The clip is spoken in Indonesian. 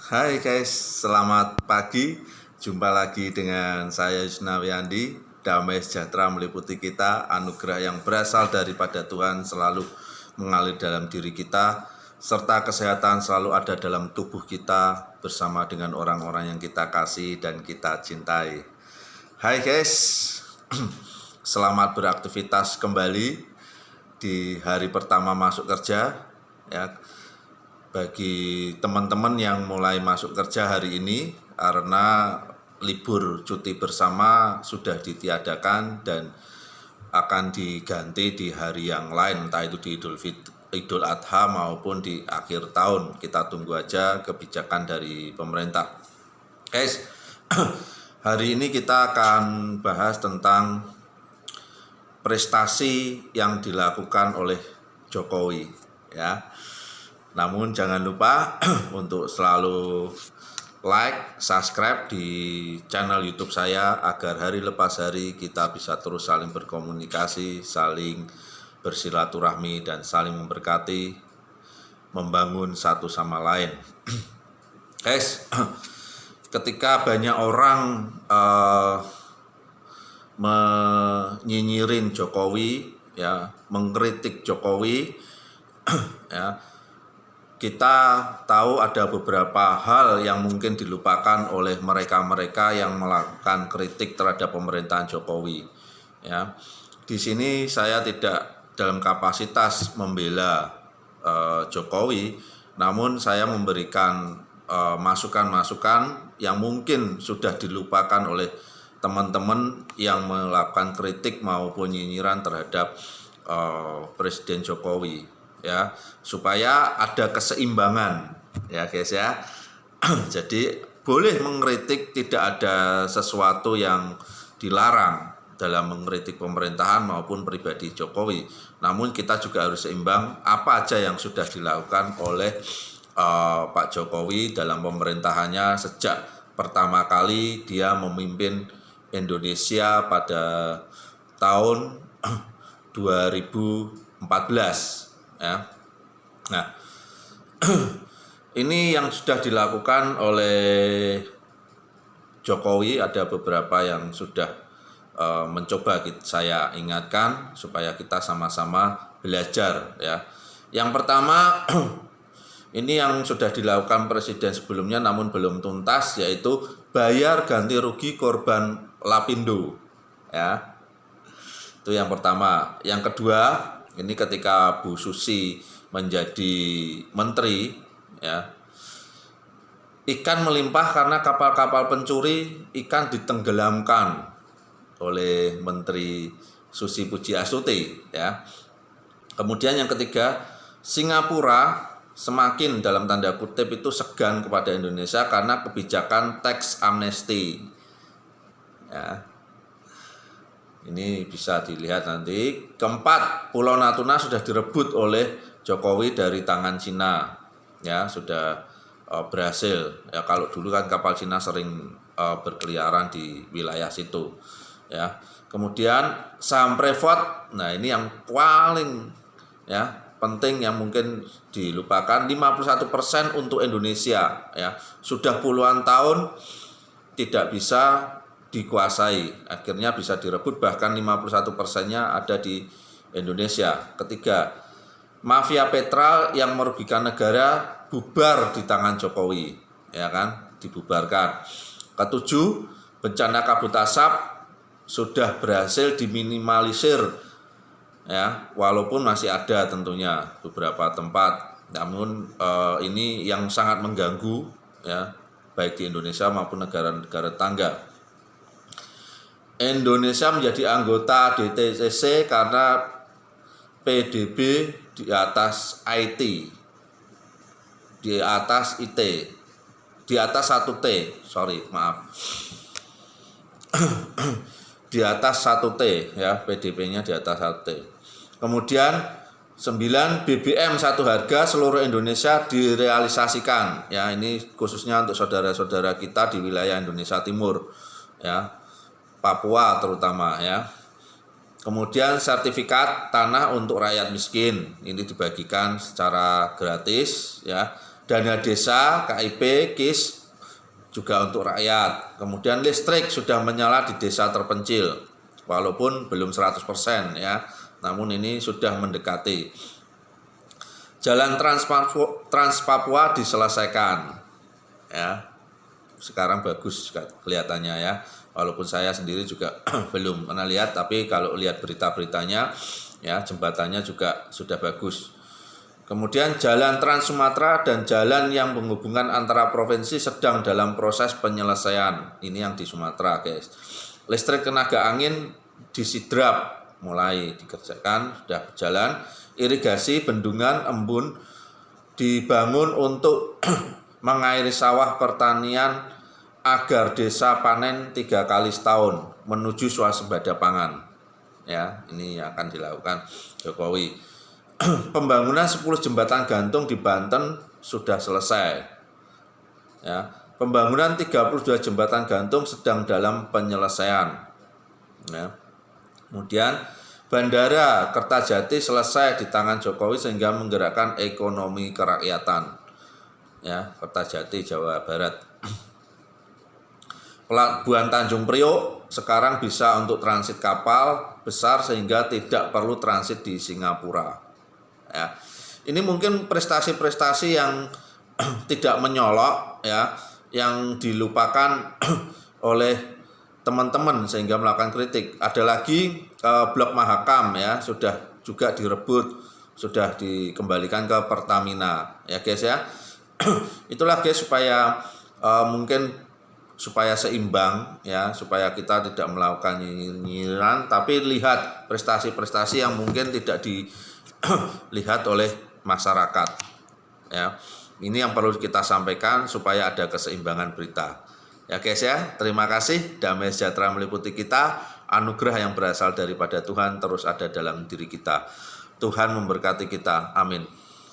Hai guys, selamat pagi. Jumpa lagi dengan saya Yusna Wiyandi. Damai sejahtera meliputi kita, anugerah yang berasal daripada Tuhan selalu mengalir dalam diri kita, serta kesehatan selalu ada dalam tubuh kita bersama dengan orang-orang yang kita kasih dan kita cintai. Hai guys, selamat beraktivitas kembali di hari pertama masuk kerja ya. Bagi teman-teman yang mulai masuk kerja hari ini karena libur cuti bersama sudah ditiadakan dan akan diganti di hari yang lain, entah itu di Idul Adha maupun di akhir tahun. Kita tunggu aja kebijakan dari pemerintah. Guys, hari ini kita akan bahas tentang prestasi yang dilakukan oleh Jokowi ya. Namun jangan lupa untuk selalu like, subscribe di channel YouTube saya agar hari lepas hari kita bisa terus saling berkomunikasi, saling bersilaturahmi dan saling memberkati, membangun satu sama lain. Guys, ketika banyak orang menyinyirin Jokowi ya, mengkritik Jokowi ya, kita tahu ada beberapa hal yang mungkin dilupakan oleh mereka-mereka yang melakukan kritik terhadap pemerintahan Jokowi. Ya, di sini saya tidak dalam kapasitas membela Jokowi, namun saya memberikan masukan-masukan yang mungkin sudah dilupakan oleh teman-teman yang melakukan kritik maupun nyinyiran terhadap Presiden Jokowi. Ya, supaya ada keseimbangan ya guys ya. Jadi boleh mengkritik, tidak ada sesuatu yang dilarang dalam mengkritik pemerintahan maupun pribadi Jokowi. Namun kita juga harus seimbang apa aja yang sudah dilakukan oleh Pak Jokowi dalam pemerintahannya sejak pertama kali dia memimpin Indonesia pada tahun 2014 ya. Nah, ini yang sudah dilakukan oleh Jokowi, ada beberapa yang sudah mencoba saya ingatkan supaya kita sama-sama belajar ya. Yang pertama ini yang sudah dilakukan presiden sebelumnya namun belum tuntas, yaitu bayar ganti rugi korban Lapindo ya. Itu yang pertama. Yang kedua, ini ketika Bu Susi menjadi menteri ya, ikan melimpah karena kapal-kapal pencuri ikan ditenggelamkan oleh Menteri Susi Pujiastuti ya. Kemudian yang ketiga, Singapura semakin dalam tanda kutip itu segan kepada Indonesia karena kebijakan tax amnesty ya. Ini bisa dilihat nanti. Keempat, Pulau Natuna sudah direbut oleh Jokowi dari tangan Cina. Ya, sudah berhasil. Ya, kalau dulu kan kapal Cina sering berkeliaran di wilayah situ. Ya. Kemudian saham Freeport. Nah, ini yang paling ya penting yang mungkin dilupakan, 51% untuk Indonesia ya. Sudah puluhan tahun tidak bisa dikuasai, akhirnya bisa direbut, bahkan 51%-nya ada di Indonesia. Ketiga, mafia petrol yang merugikan negara bubar di tangan Jokowi, ya kan, dibubarkan. Ketujuh, bencana kabut asap sudah berhasil diminimalisir, ya, walaupun masih ada tentunya beberapa tempat, namun ini yang sangat mengganggu, ya, baik di Indonesia maupun negara-negara tetangga. Indonesia menjadi anggota DTCC karena PDB di atas IT, di atas IT, di atas 1T, di atas 1T ya, PDB-nya di atas 1T. Kemudian 9, BBM satu harga seluruh Indonesia direalisasikan. Ya, ini khususnya untuk saudara-saudara kita di wilayah Indonesia Timur ya. Papua terutama ya. Kemudian sertifikat tanah untuk rakyat miskin ini dibagikan secara gratis ya. dana desa, KIP, KIS juga untuk rakyat. Kemudian listrik sudah menyala di desa terpencil, walaupun belum 100% ya, namun ini sudah mendekati. Jalan Trans Papua diselesaikan ya, sekarang bagus kelihatannya ya, walaupun saya sendiri juga belum pernah lihat, tapi kalau lihat berita-beritanya ya, jembatannya juga sudah bagus. Kemudian jalan Trans Sumatera dan jalan yang menghubungkan antara provinsi sedang dalam proses penyelesaian. Ini yang di Sumatera, guys. Listrik tenaga angin di Sidrap mulai dikerjakan, sudah berjalan. Irigasi bendungan embun dibangun untuk mengairi sawah pertanian agar desa panen 3 kali setahun menuju swasembada pangan. Ya, ini yang akan dilakukan Jokowi. Pembangunan 10 jembatan gantung di Banten sudah selesai. Ya, pembangunan 32 jembatan gantung sedang dalam penyelesaian. Ya. Kemudian Bandara Kertajati selesai di tangan Jokowi sehingga menggerakkan ekonomi kerakyatan. Ya, Kertajati Jawa Barat. Pelabuhan Tanjung Priok sekarang bisa untuk transit kapal besar sehingga tidak perlu transit di Singapura. Ya, ini mungkin prestasi-prestasi yang tidak menyolok ya, yang dilupakan oleh teman-teman sehingga melakukan kritik. Ada lagi Blok Mahakam ya, sudah juga direbut, sudah dikembalikan ke Pertamina ya guys ya. Itulah guys, supaya mungkin supaya seimbang ya, supaya kita tidak melakukan nyinyiran tapi lihat prestasi-prestasi yang mungkin tidak dilihat oleh masyarakat ya. Ini yang perlu kita sampaikan supaya ada keseimbangan berita ya guys ya. Terima kasih. Damai sejahtera meliputi kita, anugerah yang berasal daripada Tuhan terus ada dalam diri kita. Tuhan memberkati kita, amin.